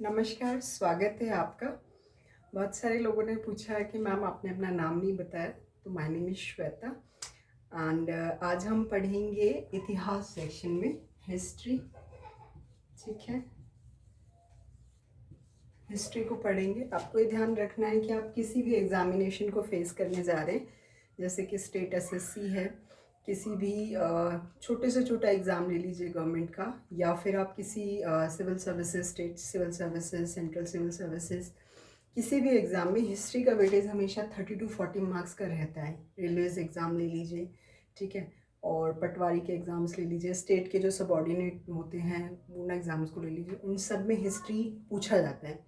नमस्कार, स्वागत है आपका। बहुत सारे लोगों ने पूछा है कि मैम आपने अपना नाम नहीं बताया, तो my name is Shweta and आज हम पढ़ेंगे इतिहास सेक्शन में हिस्ट्री। ठीक है, हिस्ट्री को पढ़ेंगे। आपको ये ध्यान रखना है कि आप किसी भी एग्जामिनेशन को फेस करने जा रहे हैं, जैसे कि स्टेट एसएससी है, किसी भी छोटे से छोटा एग्ज़ाम ले लीजिए गवर्नमेंट का, या फिर आप किसी civil services, state civil services, central civil services, किसी भी एग्ज़ाम में हिस्ट्री का वेटेज हमेशा 30 to 40 मार्क्स का रहता है। रेलवेज एग्ज़ाम ले लीजिए, ठीक है, और पटवारी के एग्ज़ाम्स ले लीजिए, स्टेट के जो सबॉर्डिनेट होते हैं उन एग्ज़ाम्स को ले लीजिए, उन सब में हिस्ट्री पूछा जाता है।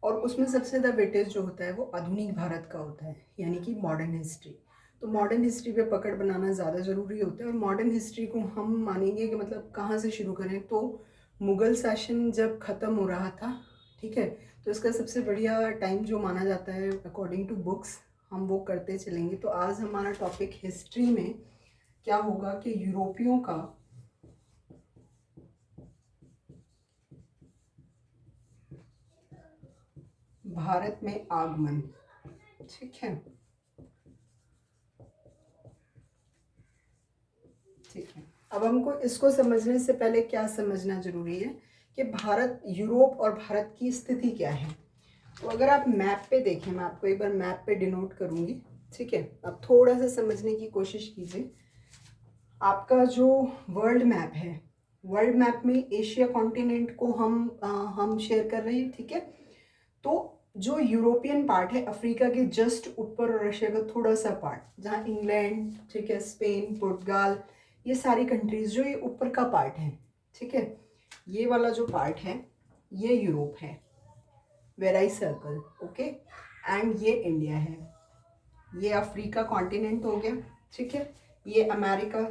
और उसमें सबसे ज़्यादा वेटेज जो होता है वो आधुनिक भारत का होता है, यानी कि मॉडर्न हिस्ट्री। तो मॉडर्न हिस्ट्री पे पकड़ बनाना ज़्यादा ज़रूरी होता है। और मॉडर्न हिस्ट्री को हम मानेंगे कि मतलब कहाँ से शुरू करें, तो मुग़ल शासन जब ख़त्म हो रहा था, ठीक है, तो इसका सबसे बढ़िया टाइम जो माना जाता है अकॉर्डिंग टू बुक्स, हम वो करते चलेंगे। तो आज हमारा टॉपिक हिस्ट्री में क्या होगा कि यूरोपियों का भारत में आगमन। ठीक है, ठीक है। अब हमको इसको समझने से पहले क्या समझना जरूरी है कि भारत, यूरोप और भारत की स्थिति क्या है। तो अगर आप मैप पे देखें, मैं आपको एक बार मैप पे डिनोट करूंगी, ठीक है। अब थोड़ा सा समझने की कोशिश कीजिए। आपका जो वर्ल्ड मैप है, वर्ल्ड मैप में एशिया कॉन्टिनेंट को हम शेयर कर रहे हैं, ठीक है। तो जो यूरोपियन पार्ट है, अफ्रीका के जस्ट ऊपर और रशिया का थोड़ा सा पार्ट, जहाँ इंग्लैंड, ठीक है, स्पेन, पुर्तगाल, ये सारी कंट्रीज जो ये ऊपर का पार्ट है, ठीक है, ये वाला जो पार्ट है ये यूरोप है, where I circle, okay. And ये इंडिया है, ये अफ्रीका कॉन्टिनेंट हो गया, ठीक है, ये अमेरिका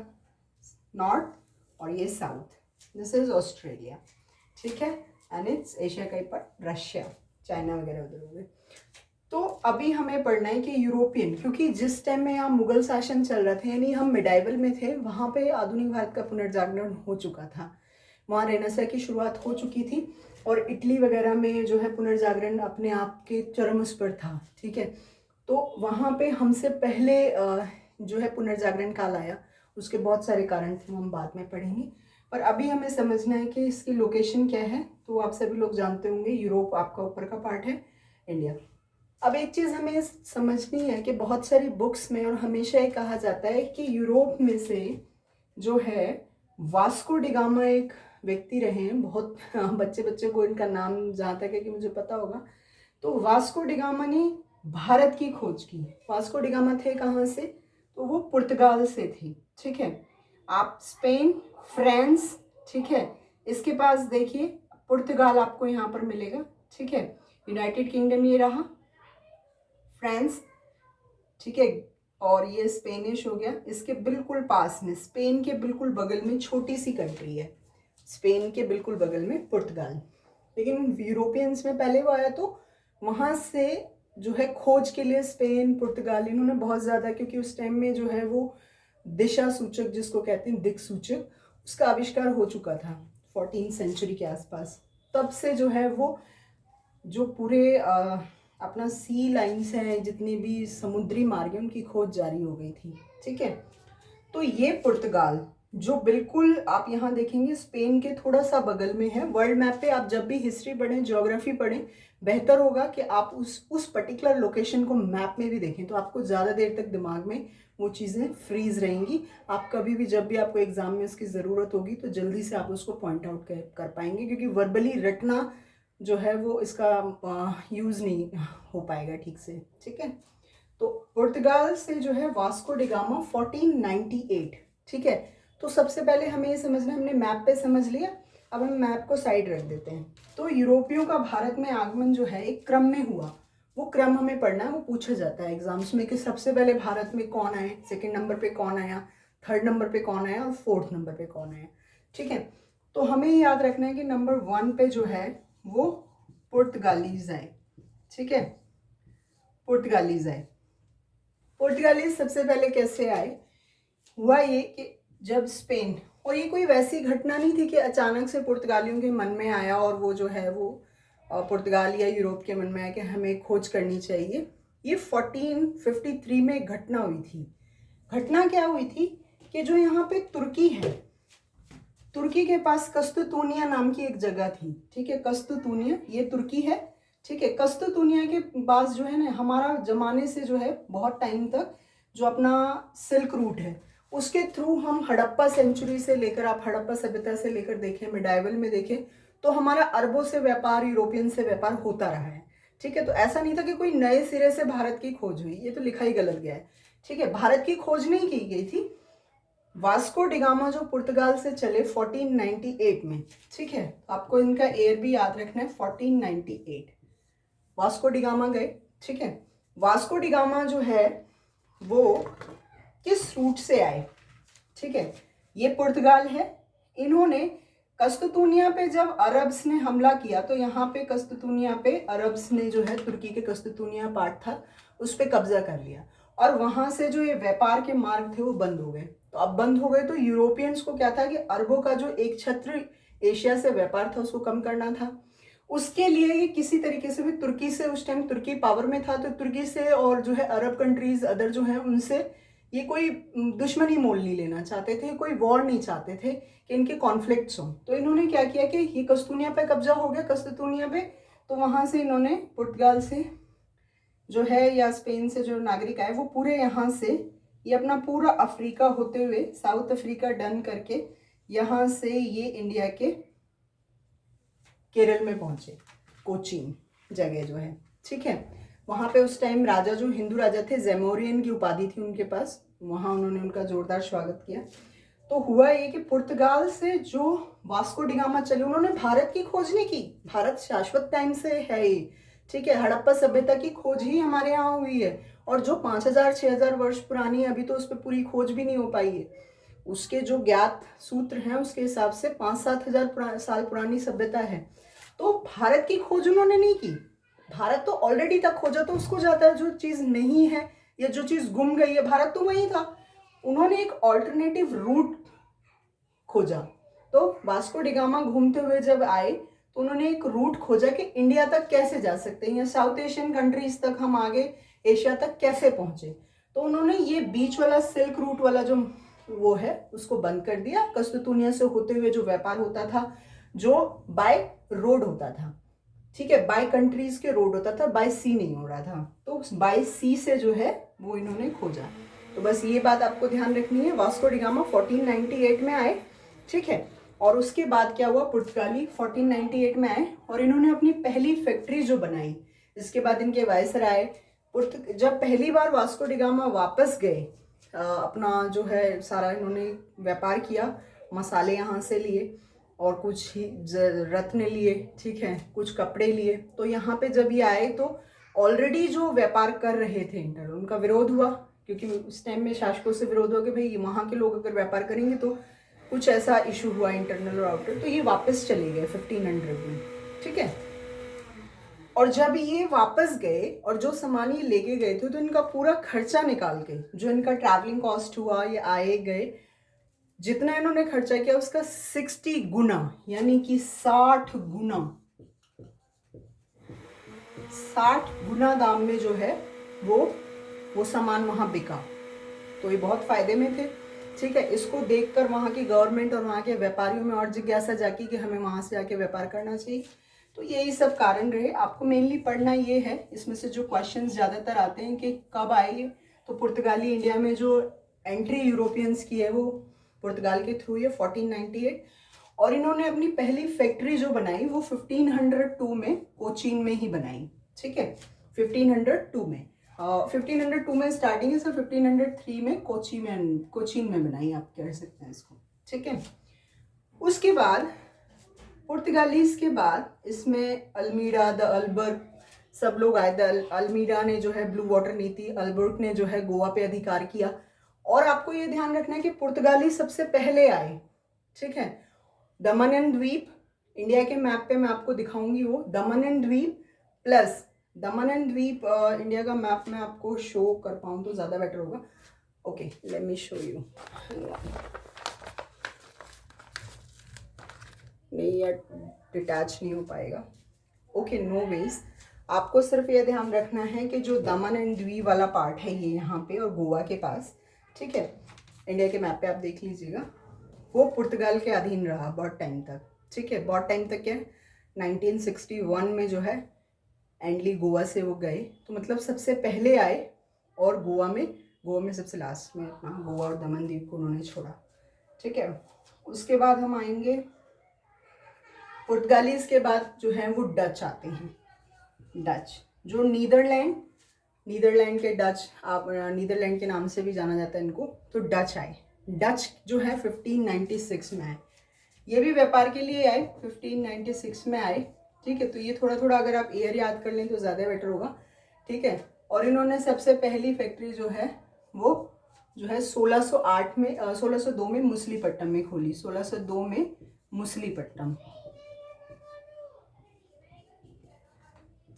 नॉर्थ और ये साउथ, दिस इज ऑस्ट्रेलिया, ठीक है। एंड इट्स एशिया का पार्ट रशिया, चाइना वगैरह उधर हो गए। तो अभी हमें पढ़ना है कि यूरोपियन, क्योंकि जिस टाइम में यहाँ मुगल शासन चल रहा था, यानी हम मिडाइवल में थे, वहाँ पे आधुनिक भारत का पुनर्जागरण हो चुका था, वहाँ रेनेसां की शुरुआत हो चुकी थी, और इटली वगैरह में जो है पुनर्जागरण अपने आप के चरम उस पर था, ठीक है। तो वहाँ पे हमसे पहले जो है पुनर्जागरण काल आया, उसके बहुत सारे कारण थे, हम बाद में पढ़ेंगे। पर अभी हमें समझना है कि इसकी लोकेशन क्या है। तो आप सभी लोग जानते होंगे, यूरोप आपका ऊपर का पार्ट है, इंडिया। अब एक चीज़ हमें समझनी है कि बहुत सारी बुक्स में और हमेशा ये कहा जाता है कि यूरोप में से जो है वास्को डिगामा एक व्यक्ति रहे हैं, बहुत बच्चे बच्चे को इनका नाम जहाँ तक है कि मुझे पता होगा। तो वास्को डिगामा ने भारत की खोज की। वास्को डिगामा थे कहाँ से, तो वो पुर्तगाल से थे, ठीक है। आप स्पेन, फ्रांस, ठीक है, इसके पास देखिए पुर्तगाल आपको यहाँ पर मिलेगा, ठीक है। यूनाइटेड किंगडम ये रहा, फ्रांस, ठीक है, और ये स्पेनिश हो गया। इसके बिल्कुल पास में, स्पेन के बिल्कुल बगल में छोटी सी कंट्री है, स्पेन के बिल्कुल बगल में पुर्तगाल। लेकिन यूरोपियंस में पहले वो आया, तो वहाँ से जो है खोज के लिए स्पेन, पुर्तगाल, इन्होंने बहुत ज़्यादा, क्योंकि उस टाइम में जो है वो दिशा सूचक जिसको कहते हैं, दिक सूचक, उसका आविष्कार हो चुका था 14वीं सेंचुरी के आसपास। तब से जो है वो जो पूरे अपना सी लाइन्स हैं, जितने भी समुद्री मार्ग हैं, उनकी खोज जारी हो गई थी, ठीक है। तो ये पुर्तगाल जो बिल्कुल आप यहाँ देखेंगे स्पेन के थोड़ा सा बगल में है। वर्ल्ड मैप पे आप जब भी हिस्ट्री पढ़ें, ज्योग्राफी पढ़ें, बेहतर होगा कि आप उस पर्टिकुलर लोकेशन को मैप में भी देखें, तो आपको ज़्यादा देर तक दिमाग में वो चीज़ें फ्रीज रहेंगी। आप कभी भी जब भी आपको एग्जाम में उसकी ज़रूरत होगी तो जल्दी से आप उसको पॉइंट आउट कर पाएंगे, क्योंकि वर्बली रटना जो है वो इसका यूज़ नहीं हो पाएगा ठीक से, ठीक है। तो पुर्तगाल से जो है वास्को डिगामा 1498, ठीक है। तो सबसे पहले हमें ये समझना है, हमने मैप पे समझ लिया, अब हम मैप को साइड रख देते हैं। तो यूरोपियों का भारत में आगमन जो है एक क्रम में हुआ, वो क्रम हमें पढ़ना है, वो पूछा जाता है एग्जाम्स में कि सबसे पहले भारत में कौन आए, सेकंड नंबर पे कौन आया, थर्ड नंबर पे कौन आया और फोर्थ नंबर पे कौन आया, ठीक है। तो हमें याद रखना है कि नंबर 1 पे जो है वो पुर्तगालीज आए, ठीक है, पुर्तगालीज आए। पुर्तगालीज सबसे पहले कैसे आए, हुआ ये कि जब स्पेन, और ये कोई वैसी घटना नहीं थी कि अचानक से पुर्तगालियों के मन में आया और वो जो है वो पुर्तगाल या यूरोप के मन में आया कि हमें खोज करनी चाहिए। ये 1453 में एक घटना हुई थी। घटना क्या हुई थी कि जो यहाँ पे तुर्की है, तुर्की के पास कस्तूतूनिया नाम की एक जगह थी, ठीक है, कस्तूतूनिया, ये तुर्की है, ठीक है। कस्तूतूनिया के पास जो है ना, हमारा जमाने से जो है बहुत टाइम तक जो अपना सिल्क रूट है, उसके थ्रू हम हड़प्पा सेंचुरी से लेकर, आप हड़प्पा सभ्यता से लेकर देखें, मिडाइवल में देखें, तो हमारा अरबों से व्यापार, यूरोपियन से व्यापार होता रहा है, ठीक है। तो ऐसा नहीं था कि कोई नए सिरे से भारत की खोज हुई, ये तो लिखा ही गलत गया है, ठीक है। भारत की खोज नहीं की गई थी। वास्को डिगामा जो पुर्तगाल से चले 1498 में, ठीक है, आपको इनका ईयर भी याद रखना है, 1498 वास्को डिगामा गए, ठीक है। वास्को डिगामा जो है वो किस रूट से आए, ठीक है, ये पुर्तगाल है। इन्होंने कस्तूतूनिया पे जब अरब्स ने हमला किया, तो यहाँ पे कस्तूतूनिया पे अरब्स ने जो है, तुर्की के कस्तूतूनिया पार्ट था, उस पर कब्जा कर लिया, और वहां से जो ये व्यापार के मार्ग थे वो बंद हो गए। तो अब बंद हो गए तो यूरोपियंस को क्या था कि अरबों का जो एक छत्र एशिया से व्यापार था उसको कम करना था। उसके लिए ये किसी तरीके से भी तुर्की से, उस टाइम तुर्की पावर में था, तो तुर्की से और जो है अरब कंट्रीज अदर जो है उनसे ये कोई दुश्मनी मोल नहीं लेना चाहते थे, कोई वॉर नहीं चाहते थे कि इनके कॉन्फ्लिक्ट्स हों। तो इन्होंने क्या किया कि ये कस्तूनिया पे कब्जा हो गया, कस्तूनिया पे, तो वहां से इन्होंने पुर्तगाल से जो है या स्पेन से जो नागरिक आए वो पूरे यहाँ से ये अपना पूरा अफ्रीका होते हुए साउथ अफ्रीका डन करके यहाँ से ये इंडिया के केरल में पहुंचे, कोचीन जगह जो है, ठीक है। वहां पे उस टाइम राजा जो हिंदू राजा थे, जेमोरियन की उपाधि थी उनके पास, वहां उन्होंने उनका जोरदार स्वागत किया। तो हुआ ये कि पुर्तगाल से जो वास्को डिगामा चले, उन्होंने भारत की खोज नहीं की, भारत शाश्वत टाइम से है ये, ठीक है, हड़प्पा सभ्यता की खोज ही हमारे यहाँ हुई है, और जो 5000-6000 वर्ष पुरानी है, अभी तो उस पर पूरी खोज भी नहीं हो पाई है। उसके जो ज्ञात सूत्र हैं उसके हिसाब से 5-7 हजार साल पुरानी सभ्यता है। तो भारत की खोज उन्होंने नहीं की, भारत तो ऑलरेडी तक खोजा, तो उसको जाता है जो चीज नहीं है या जो चीज गुम गई है, भारत तो वही था। उन्होंने एक ऑल्टरनेटिव रूट खोजा। तो वास्को डिगामा घूमते हुए जब आए तो उन्होंने एक रूट खोजा कि इंडिया तक कैसे जा सकते हैं या साउथ एशियन कंट्रीज तक हम आगे एशिया तक कैसे पहुंचे। तो उन्होंने ये बीच वाला सिल्क रूट वाला जो वो है उसको बंद कर दिया। कस्तूतूनिया से होते हुए जो व्यापार होता था, जो बाय रोड होता था, ठीक है, बाय कंट्रीज के रोड होता था, बाय सी नहीं हो रहा था, तो बाय सी से जो है वो इन्होंने खोजा। तो बस ये बात आपको ध्यान रखनी है। वास्को डिगामा 1498 में आए, ठीक है, और उसके बाद क्या हुआ, पुर्तगाली 1498 में आए और इन्होंने अपनी पहली फैक्ट्री जो बनाई। इसके बाद इनके वायसराय जब पहली बार वास्को डिगामा वापस गए, अपना जो है सारा इन्होंने व्यापार किया, मसाले यहाँ से लिए और कुछ ही रत्न लिए, ठीक है, कुछ कपड़े लिए। तो यहाँ पे जब ये आए तो ऑलरेडी जो व्यापार कर रहे थे इंटर, उनका विरोध हुआ, क्योंकि उस टाइम में शासकों से विरोध हुआ कि भाई वहाँ के लोग अगर व्यापार करेंगे तो कुछ ऐसा इशू हुआ इंटरनल और आउटर, तो ये वापस चले गए 1500 में, ठीक है। और जब ये वापस गए और जो सामान ये लेके गए थे तो इनका पूरा खर्चा निकाल के जो इनका ट्रैवलिंग कॉस्ट हुआ, ये आए गए, जितना इन्होंने खर्चा किया उसका 60 गुना, यानी कि 60 गुना दाम में जो है वो सामान वहां बिका। तो ये बहुत फायदे में थे, ठीक है। इसको देखकर वहां की गवर्नमेंट और वहां के व्यापारियों में और जिज्ञासा जागी कि हमें वहां से आके व्यापार करना चाहिए। तो यही सब कारण रहे। आपको मेनली पढ़ना ये है, इसमें से जो क्वेश्चंस ज़्यादातर आते हैं कि कब आए, तो पुर्तगाली इंडिया में जो एंट्री यूरोपियंस की है वो पुर्तगाल के थ्रू है 1498, और इन्होंने अपनी पहली फैक्ट्री जो बनाई वो 1502 में कोचीन में ही बनाई, ठीक है, 1502 में 1502 में स्टार्टिंग है, सर 1503 में कोचीन में बनाई, आप कह सकते हैं इसको, ठीक है। उसके बाद पुर्तगालीज के बाद इसमें अल्मीरा, द अल्बर्ग, सब लोग आए। अल्मीरा ने जो है ब्लू वाटर नीति, अल्बर्ग ने जो है गोवा पे अधिकार किया। और आपको ये ध्यान रखना है कि पुर्तगाली सबसे पहले आए, ठीक है। दमन एंड द्वीप, इंडिया के मैप पे मैं आपको दिखाऊंगी वो दमन एंड द्वीप, प्लस दमन एंड द्वीप इंडिया का मैप में आपको शो कर पाऊँ तो ज़्यादा बेटर होगा। Okay, let me show you. नहीं यार, डिटैच नहीं हो पाएगा। Okay, no ways. आपको सिर्फ ये ध्यान रखना है कि जो दमन एंड दीव वाला पार्ट है ये यहाँ पे और गोवा के पास, ठीक है, इंडिया के मैप पे आप देख लीजिएगा, वो पुर्तगाल के अधीन रहा बहुत टाइम तक, ठीक है, बहुत टाइम तक क्या, 1961 में जो है एंडली गोवा से वो गए, तो मतलब सबसे पहले आए और गोवा में सबसे लास्ट में अपना गोवा और दमन द्वीप को उन्होंने छोड़ा, ठीक है। उसके बाद हम आएंगे पुर्तगालीज के बाद जो है वो डच आते हैं। डच जो नीदरलैंड के डच, आप नीदरलैंड के नाम से भी जाना जाता है इनको, तो डच आए। डच जो है 1596 में आए, ये भी व्यापार के लिए आए, 1596 में आए, ठीक है। तो ये थोड़ा थोड़ा अगर आप ईयर याद कर लें तो ज़्यादा बेटर होगा, ठीक है। और इन्होंने सबसे पहली फैक्ट्री जो है वो जो है 1608 में 1602 में मुसलीपट्टम में खोली, 1602 में मुसलीपट्टम,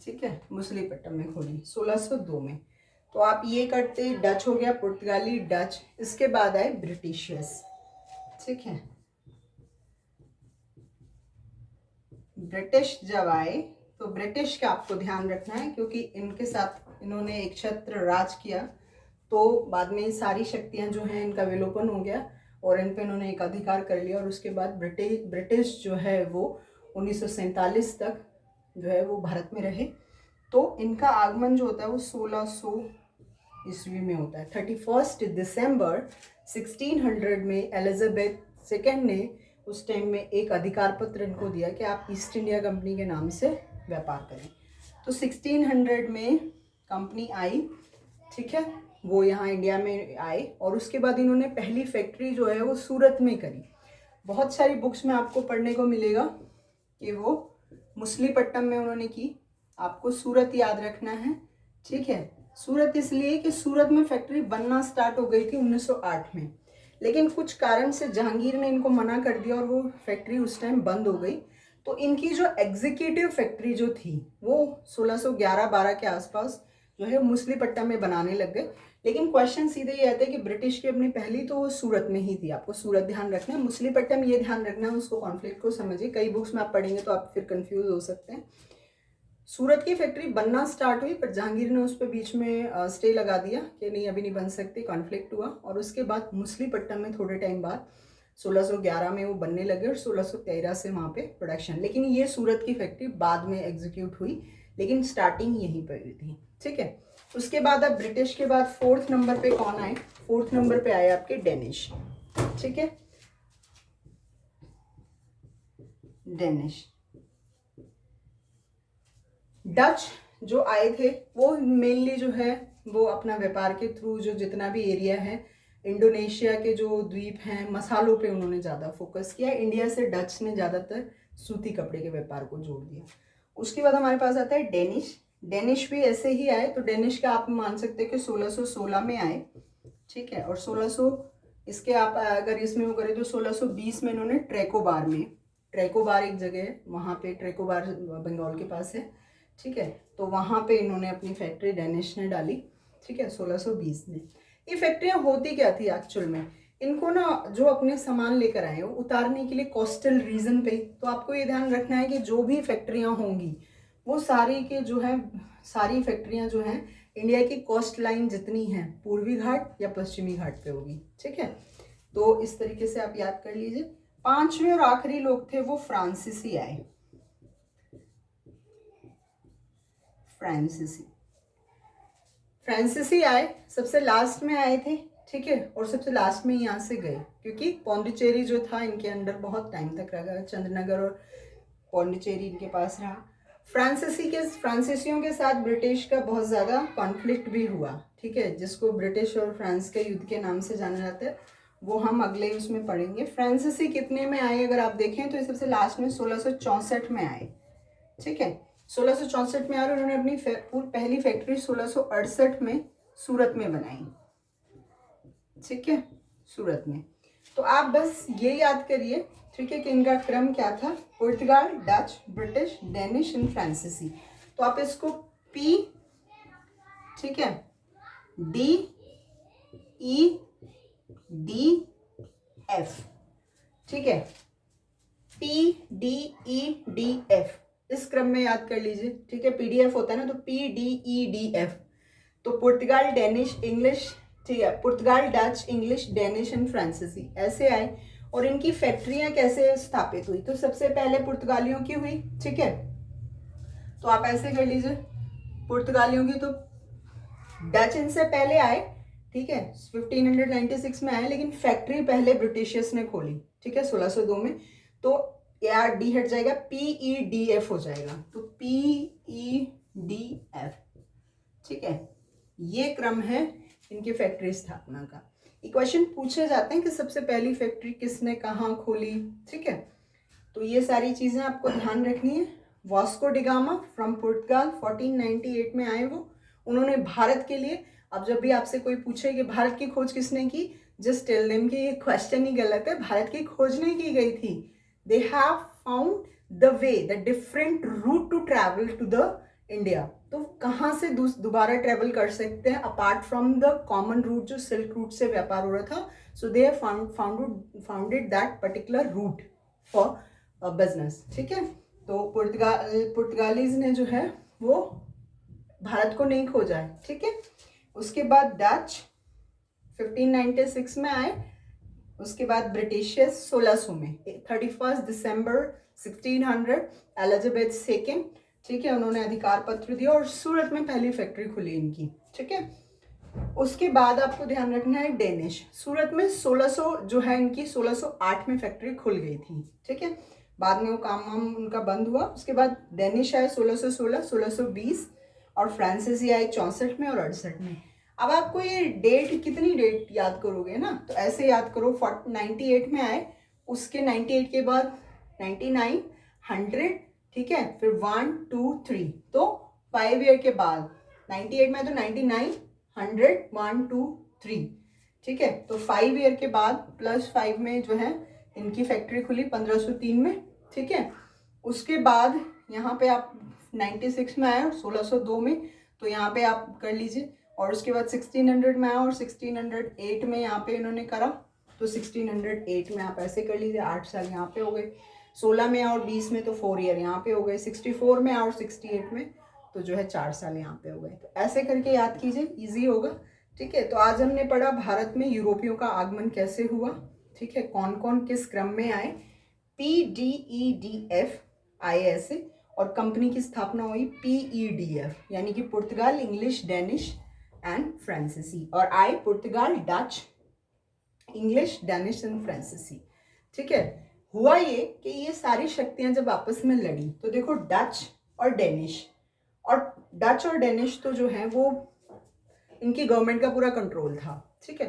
ठीक है, मुसलीपट्टम में खोली 1602 में। तो आप ये करते, डच हो गया, पुर्तगाली, डच, इसके बाद आए ब्रिटिशर्स, ठीक है। ब्रिटिश जब आए तो ब्रिटिश का आपको ध्यान रखना है क्योंकि इनके साथ इन्होंने एक छत्र राज किया, तो बाद में सारी शक्तियां जो हैं इनका विलोपन हो गया और इन पे इन्होंने एक अधिकार कर लिया। और उसके बाद ब्रिटिश जो है वो 1947 तक जो है वो भारत में रहे। तो इनका आगमन जो होता है वो 1600 ईस्वी में होता है। 31 दिसंबर 1600 में एलिजाबेथ सेकेंड ने उस टाइम में एक अधिकार पत्र इनको दिया कि आप ईस्ट इंडिया कंपनी के नाम से व्यापार करें। तो 1600 में कंपनी आई, ठीक है, वो यहाँ इंडिया में आए और उसके बाद इन्होंने पहली फैक्ट्री जो है वो सूरत में करी। बहुत सारी बुक्स में आपको पढ़ने को मिलेगा कि वो मुसलीपट्टम में उन्होंने की, आपको सूरत याद रखना है, ठीक है। सूरत इसलिए कि सूरत में फैक्ट्री बनना स्टार्ट हो गई थी 1908 में, लेकिन कुछ कारण से जहांगीर ने इनको मना कर दिया और वो फैक्ट्री उस टाइम बंद हो गई। तो इनकी जो एग्जीक्यूटिव फैक्ट्री जो थी वो 1611-12 के आसपास जो है मुसलीपट्टम में बनाने लग गए। लेकिन क्वेश्चन सीधे ये आता है कि ब्रिटिश की अपनी पहली तो वो सूरत में ही थी, आपको सूरत ध्यान रखना है, मुसलीपट्टम ये ध्यान रखना है, उसको कॉन्फ्लिक्ट को समझिए, कई बुक्स में आप पढ़ेंगे तो आप फिर कंफ्यूज हो सकते हैं। सूरत की फैक्ट्री बनना स्टार्ट हुई पर जहांगीर ने उस पर बीच में स्टे लगा दिया कि नहीं अभी नहीं बन सकती, कॉन्फ्लिक्ट हुआ। और उसके बाद मुसलीपट्टम में थोड़े टाइम बाद 1611 में वो बनने लगे और 1613 से वहाँ पे प्रोडक्शन, लेकिन ये सूरत की फैक्ट्री बाद में एग्जीक्यूट हुई, लेकिन स्टार्टिंग यहीं पर हुई थी, ठीक है। उसके बाद अब ब्रिटिश के बाद 4th नंबर पे कौन आए, 4th नंबर पे आए आपके डेनिश, ठीक है, डेनिश। डच जो आए थे वो मेनली जो है वो अपना व्यापार के थ्रू जो जितना भी एरिया है इंडोनेशिया के जो द्वीप हैं मसालों पे उन्होंने ज़्यादा फोकस किया। इंडिया से डच ने ज़्यादातर सूती कपड़े के व्यापार को जोड़ दिया। उसके बाद हमारे पास आता है डेनिश। डेनिश भी ऐसे ही आए, तो डेनिश का आप मान सकते हैं कि 1616 में आए, ठीक है। और 1600 इसके आप अगर इसमें वो करें तो 1620 में इन्होंने ट्रैकोबार एक जगह है वहाँ पे, ट्रैकोबार बंगाल के पास है, ठीक है। तो वहाँ पे इन्होंने अपनी फैक्ट्री डेनिश ने डाली, ठीक है, 1620 में। ये फैक्ट्रियाँ होती क्या थी एक्चुअल में, इनको ना जो अपने सामान लेकर आए वो उतारने के लिए कोस्टल रीजन पे, तो आपको ये ध्यान रखना है कि जो भी फैक्ट्रियाँ होंगी वो सारी के जो है सारी फैक्ट्रियाँ जो हैं इंडिया की कोस्ट लाइन जितनी हैं पूर्वी घाट या पश्चिमी घाट पे होगी, ठीक है। तो इस तरीके से आप याद कर लीजिए। 5वें और आखिरी लोग थे वो फ्रांसीसी आए, फ्रांसीसी आए, सबसे लास्ट में आए थे, ठीक है, और सबसे लास्ट में यहाँ से गए क्योंकि पौंडीचेरी जो था इनके अंडर बहुत टाइम तक रहा, चंद्रनगर और पौंडीचेरी इनके पास रहा। फ्रांसीसियों के साथ ब्रिटिश का बहुत ज़्यादा कॉन्फ्लिक्ट भी हुआ, ठीक है, जिसको ब्रिटिश और फ्रांस के युद्ध के नाम से जाना जाता है, वो हम अगले उसमें पढ़ेंगे। फ्रांसीसी कितने में आए अगर आप देखें तो सबसे लास्ट में 1664 में आए, ठीक है, 1664 में आ रहे, उन्होंने अपनी पहली फैक्ट्री 1668 में सूरत में बनाई, ठीक है, सूरत में। तो आप बस ये याद करिए, ठीक है, कि इनका क्रम क्या था, पुर्तगाल, डच, ब्रिटिश, डेनिश एंड फ्रांसीसी। तो आप इसको पी, ठीक है, डी ई डी एफ, ठीक है, P D E D F, इस क्रम में याद कर लीजिए, ठीक है। पीडीएफ होता है ना, तो PDEDF, तो पुर्तगाल, डेनिश, इंग्लिश, ठीक है, पुर्तगाल, डच, इंग्लिश, डेनिश एंड फ्रांसीसी ऐसे आए। और इनकी फैक्ट्रियां कैसे स्थापित हुई, तो सबसे पहले पुर्तगालियों की हुई, ठीक है। तो आप ऐसे कर लीजिए, पुर्तगालियों की, तो डच इनसे पहले आए, ठीक है, 1596 में आए, लेकिन फैक्ट्री पहले ब्रिटिशर्स ने खोली, ठीक है, 1602 में। तो यार डी हट जाएगा, PEDF हो जाएगा, तो PEDF, ठीक है। ये क्रम है इनकी फैक्ट्री स्थापना का। ये क्वेश्चन पूछे जाते हैं कि सबसे पहली फैक्ट्री किसने कहाँ खोली, ठीक है। तो ये सारी चीजें आपको ध्यान रखनी है। वास्को डिगामा फ्रॉम पुर्तगाल 1498 में आए वो, उन्होंने भारत के लिए, अब जब भी आपसे कोई पूछे कि भारत की खोज किसने की, जस्ट टेल देम कि ये क्वेश्चन ही गलत है, भारत की खोज नहीं की गई थी। They have found the way, the different route to travel to the India. तो कहाँ से दोबारा ट्रेवल कर सकते हैं apart from the common route जो सिल्क रूट से व्यापार हो रहा था। So they founded that particular route for business, ठीक है। तो पुर्तगालीज ने जो है वो भारत को नहीं खोजा है, ठीक है। उसके बाद डच 1596 में आए, उसके बाद ब्रिटिशर्स 1600 में, 31 दिसंबर 1600 एलिजाबेथ सेकेंड, ठीक है, उन्होंने अधिकार पत्र दिया और सूरत में पहली फैक्ट्री खुली इनकी, ठीक है। उसके बाद आपको ध्यान रखना है डेनिश, सूरत में 1600 जो है इनकी 1608 में फैक्ट्री खुल गई थी, ठीक है। बाद में वो काम उनका बंद हुआ। उसके बाद डेनिश आए 1616, 1620 और फ्रांसीसी आए 64 में और 68 में। अब आपको ये डेट, कितनी डेट याद करोगे ना, तो ऐसे याद करो, 98 में आए, उसके 98 के बाद 99, 100, ठीक है, फिर 1, 2, 3, तो 5 ईयर के बाद 98 में तो 99, 100, 1, 2, 3, ठीक है। तो 5 ईयर के बाद +5 में जो है इनकी फैक्ट्री खुली 1503 में, ठीक है। उसके बाद यहाँ पे आप 96 में आए और 1602 में, तो यहाँ पे आप कर लीजिए। और उसके बाद 1600 में आया और 1608 में यहाँ पे इन्होंने करा, तो 1608 में आप ऐसे कर लीजिए, 8 साल यहाँ पे हो गए। 16 में और 20 में तो 4 ईयर यहाँ पे हो गए। 64 में और 68 में तो जो है 4 साल यहाँ पे हो गए। तो ऐसे करके याद कीजिए, इजी होगा, ठीक है। तो आज हमने पढ़ा भारत में यूरोपियों का आगमन कैसे हुआ, ठीक है, कौन कौन किस क्रम में आए, PDEDF आए ऐसे, और कंपनी की स्थापना हुई PEDF, यानी कि पुर्तगाल, इंग्लिश, डेनिश एंड फ्रांसीसी, और आए पुर्तगाल, डच, इंग्लिश, डेनिश एंड फ्रांसीसी, ठीक है। हुआ ये कि ये सारी शक्तियां जब आपस में लड़ी, तो देखो डच और डेनिश तो जो है वो इनकी गवर्नमेंट का पूरा कंट्रोल था, ठीक है।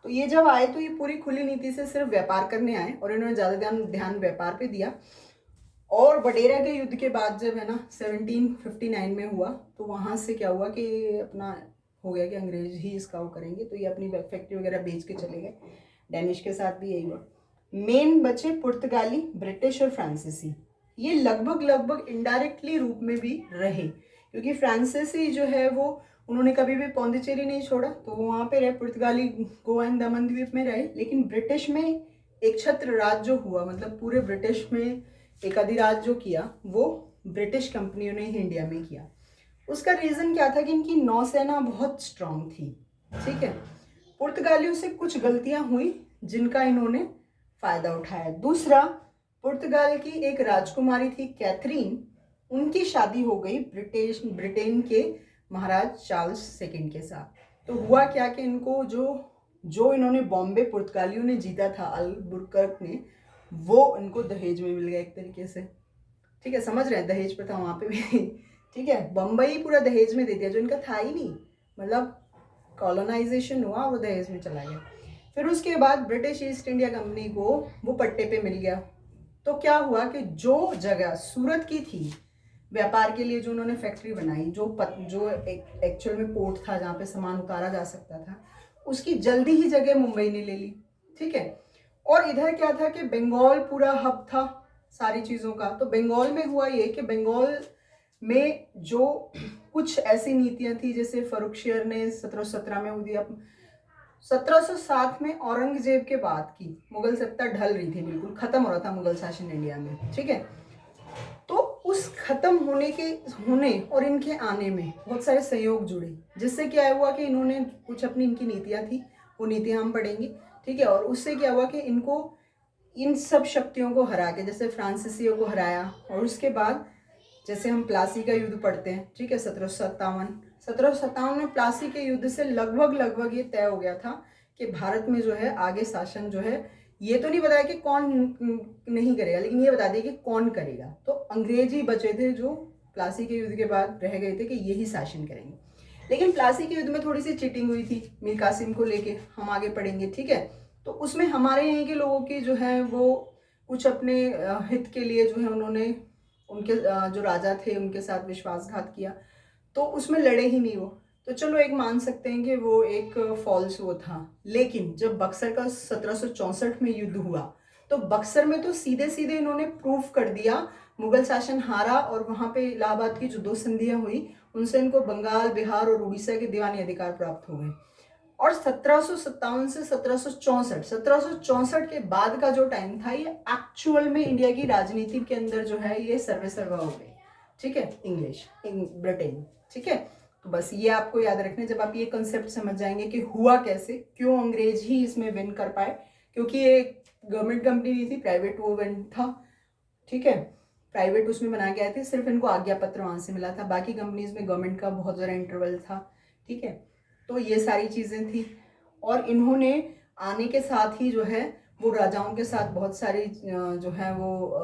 तो ये जब आए तो ये पूरी खुली नीति से सिर्फ व्यापार करने आए और इन्होंने ज़्यादा ध्यान व्यापार पे दिया। और वडेरा के युद्ध के बाद जब है ना 1759 में हुआ, तो वहाँ से क्या हुआ कि अपना हो गया कि अंग्रेज ही इसका वो करेंगे, तो ये अपनी फैक्ट्री वगैरह बेच के चले गए। डेनिश के साथ भी यही हुआ। मेन बचे पुर्तगाली, ब्रिटिश और फ्रांसीसी। ये लगभग इनडायरेक्टली रूप में भी रहे, क्योंकि फ्रांसीसी जो है वो उन्होंने कभी भी पौंडीचेरी नहीं छोड़ा, तो वो वहाँ पे रहे। पुर्तगाली गोवा एंड दमन द्वीप में रहे, लेकिन ब्रिटिश में एक छत्र राज जो हुआ, मतलब पूरे ब्रिटिश में एक अधिराज जो किया, वो ब्रिटिश कंपनियों ने ही इंडिया में किया। उसका रीज़न क्या था कि इनकी नौसेना बहुत स्ट्रांग थी, ठीक है। पुर्तगालियों से कुछ गलतियां हुई जिनका इन्होंने फ़ायदा उठाया। दूसरा, पुर्तगाल की एक राजकुमारी थी कैथरीन, उनकी शादी हो गई ब्रिटेन के महाराज चार्ल्स सेकंड के साथ। तो हुआ क्या कि इनको जो इन्होंने बॉम्बे पुर्तगालियों ने जीता था, अल्बुकर्क ने, वो इनको दहेज में मिल गया एक तरीके से, ठीक है। समझ रहे हैं, दहेज प्रथा वहाँ पे भी ठीक है। बम्बई पूरा दहेज में दे दिया, जो इनका था ही नहीं, मतलब कॉलोनाइजेशन हुआ, वो दहेज में चला गया। फिर उसके बाद ब्रिटिश ईस्ट इंडिया कंपनी को वो पट्टे पे मिल गया। तो क्या हुआ कि जो जगह सूरत की थी व्यापार के लिए, जो उन्होंने फैक्ट्री बनाई, जो एक्चुअल में पोर्ट था जहाँ पे सामान उतारा जा सकता था, उसकी जल्दी ही जगह मुंबई ने ले ली, ठीक है। और इधर क्या था कि बंगाल पूरा हब था सारी चीज़ों का। तो बंगाल में हुआ ये कि बंगाल में जो कुछ ऐसी नीतियां थी, जैसे फर्रुखशियर ने 1717 में दिया, 1707 में औरंगजेब के बाद की मुगल सत्ता ढल रही थी, बिल्कुल खत्म हो रहा था मुगल शासन इंडिया में, ठीक है। तो उस ख़त्म होने और इनके आने में बहुत सारे सहयोग जुड़े, जिससे क्या हुआ कि इन्होंने कुछ अपनी इनकी नीतियाँ थी, वो नीतियाँ हम पढ़ेंगे, ठीक है। और उससे क्या हुआ कि इनको इन सब शक्तियों को हरा के, जैसे फ्रांसीसियों को हराया, और उसके बाद जैसे हम प्लासी का युद्ध पढ़ते हैं, ठीक है, 1757 में प्लासी के युद्ध से लगभग ये तय हो गया था कि भारत में जो है आगे शासन जो है, ये तो नहीं बताया कि कौन नहीं करेगा, लेकिन ये बता दिया कि कौन करेगा। तो अंग्रेज ही बचे थे जो प्लासी के युद्ध के बाद रह गए थे कि यही शासन करेंगे। लेकिन प्लासी के युद्ध में थोड़ी सी चीटिंग हुई थी मीर कासिम को लेके, हम आगे पढ़ेंगे, ठीक है। तो उसमें हमारे यहाँ के लोगों की जो है वो कुछ अपने हित के लिए जो है उन्होंने उनके जो राजा थे उनके साथ विश्वासघात किया, तो उसमें लड़े ही नहीं वो। तो चलो एक मान सकते हैं कि वो एक फॉल्स वो था। लेकिन जब बक्सर का 1764 में युद्ध हुआ, तो बक्सर में तो सीधे सीधे इन्होंने प्रूफ कर दिया, मुगल शासन हारा, और वहाँ पे इलाहाबाद की जो 2 संधियाँ हुई उनसे इनको बंगाल, बिहार और उड़ीसा के दीवानी अधिकार प्राप्त हो गए। और 1757 से 1764 के बाद का जो टाइम था, ये एक्चुअल में इंडिया की राजनीति के अंदर जो है ये सर्वे सर्वा हो गए, ठीक है, इंग्लिश ब्रिटेन, ठीक है। तो बस ये आपको याद रखना, जब आप ये कंसेप्ट समझ जाएंगे कि हुआ कैसे, क्यों अंग्रेज ही इसमें विन कर पाए, क्योंकि ये गवर्नमेंट कंपनी नहीं थी, प्राइवेट वो विन था, ठीक है, प्राइवेट उसमें बना के आए थे, सिर्फ इनको आज्ञा पत्र वहां से मिला था, बाकी कंपनीज में गवर्नमेंट का बहुत ज़्यादा इंटरवल था, ठीक है। तो ये सारी चीज़ें थी, और इन्होंने आने के साथ ही जो है वो राजाओं के साथ बहुत सारी जो है वो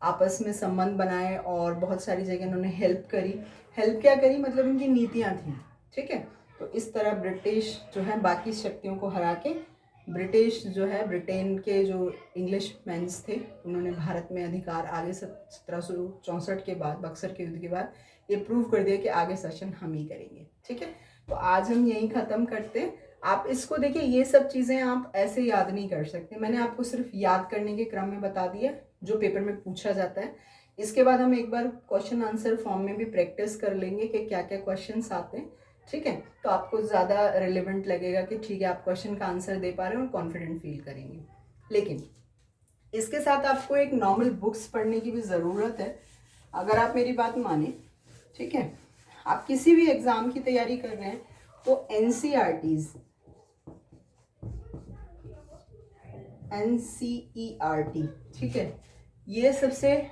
आपस में संबंध बनाए, और बहुत सारी जगह इन्होंने हेल्प करी। हेल्प क्या करी, मतलब इनकी नीतियाँ थी, ठीक है। तो इस तरह ब्रिटिश जो है बाकी शक्तियों को हरा के, ब्रिटिश जो है ब्रिटेन के जो इंग्लिश मैन्स थे उन्होंने भारत में अधिकार आगे 1764 के बाद, बक्सर के युद्ध के बाद ये प्रूव कर दिया कि आगे शासन हम ही करेंगे, ठीक है। तो आज हम यहीं ख़त्म करते हैं। आप इसको देखिए, ये सब चीज़ें आप ऐसे याद नहीं कर सकते, मैंने आपको सिर्फ याद करने के क्रम में बता दिया जो पेपर में पूछा जाता है। इसके बाद हम एक बार क्वेश्चन आंसर फॉर्म में भी प्रैक्टिस कर लेंगे कि क्या क्या क्वेश्चंस आते हैं, ठीक है। तो आपको ज़्यादा रिलेवेंट लगेगा कि ठीक है आप क्वेश्चन का आंसर दे पा रहे हैं और कॉन्फिडेंट फील करेंगे। लेकिन इसके साथ आपको एक नॉर्मल बुक्स पढ़ने की भी ज़रूरत है, अगर आप मेरी बात माने, ठीक है। आप किसी भी एग्ज़ाम की तैयारी कर रहे हैं तो NCERTs, ठीक है, ये सबसे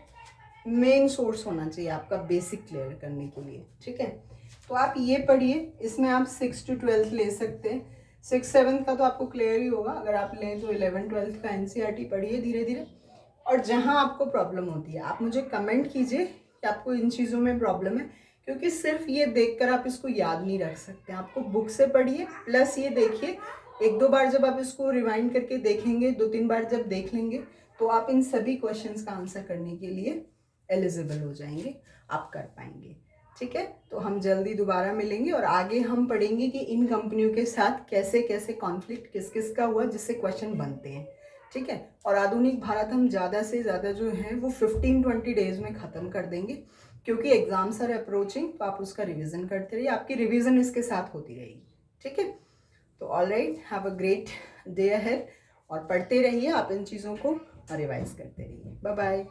मेन सोर्स होना चाहिए आपका बेसिक क्लियर करने के लिए, ठीक है। तो आप ये पढ़िए, इसमें आप 6 to 12 ले सकते हैं, 6-7 का तो आपको क्लियर ही होगा, अगर आप लें तो 11-12 का NCERT पढ़िए धीरे धीरे। और जहाँ आपको प्रॉब्लम होती है आप मुझे कमेंट कीजिए कि आपको इन चीज़ों में प्रॉब्लम है, क्योंकि सिर्फ ये देखकर आप इसको याद नहीं रख सकते, आपको बुक से पढ़िए, प्लस ये देखिए 1-2 बार जब आप इसको रिवाइंड करके देखेंगे, 2-3 बार जब देख लेंगे, तो आप इन सभी क्वेश्चंस का आंसर करने के लिए एलिजिबल हो जाएंगे, आप कर पाएंगे, ठीक है। तो हम जल्दी दोबारा मिलेंगे और आगे हम पढ़ेंगे कि इन कंपनियों के साथ कैसे कैसे कॉन्फ्लिक्ट किस किस का हुआ जिससे क्वेश्चन बनते हैं, ठीक है। और आधुनिक भारत हम ज़्यादा से ज़्यादा जो है वो 15-20 डेज में ख़त्म कर देंगे, क्योंकि एग्जाम्स आर अप्रोचिंग, तो आप उसका रिवीजन करते रहिए, आपकी रिवीजन इसके साथ होती रहेगी, ठीक है। तो all right, have a great day ahead, और पढ़ते रहिए आप इन चीज़ों को और रिवाइज करते रहिए। Bye bye.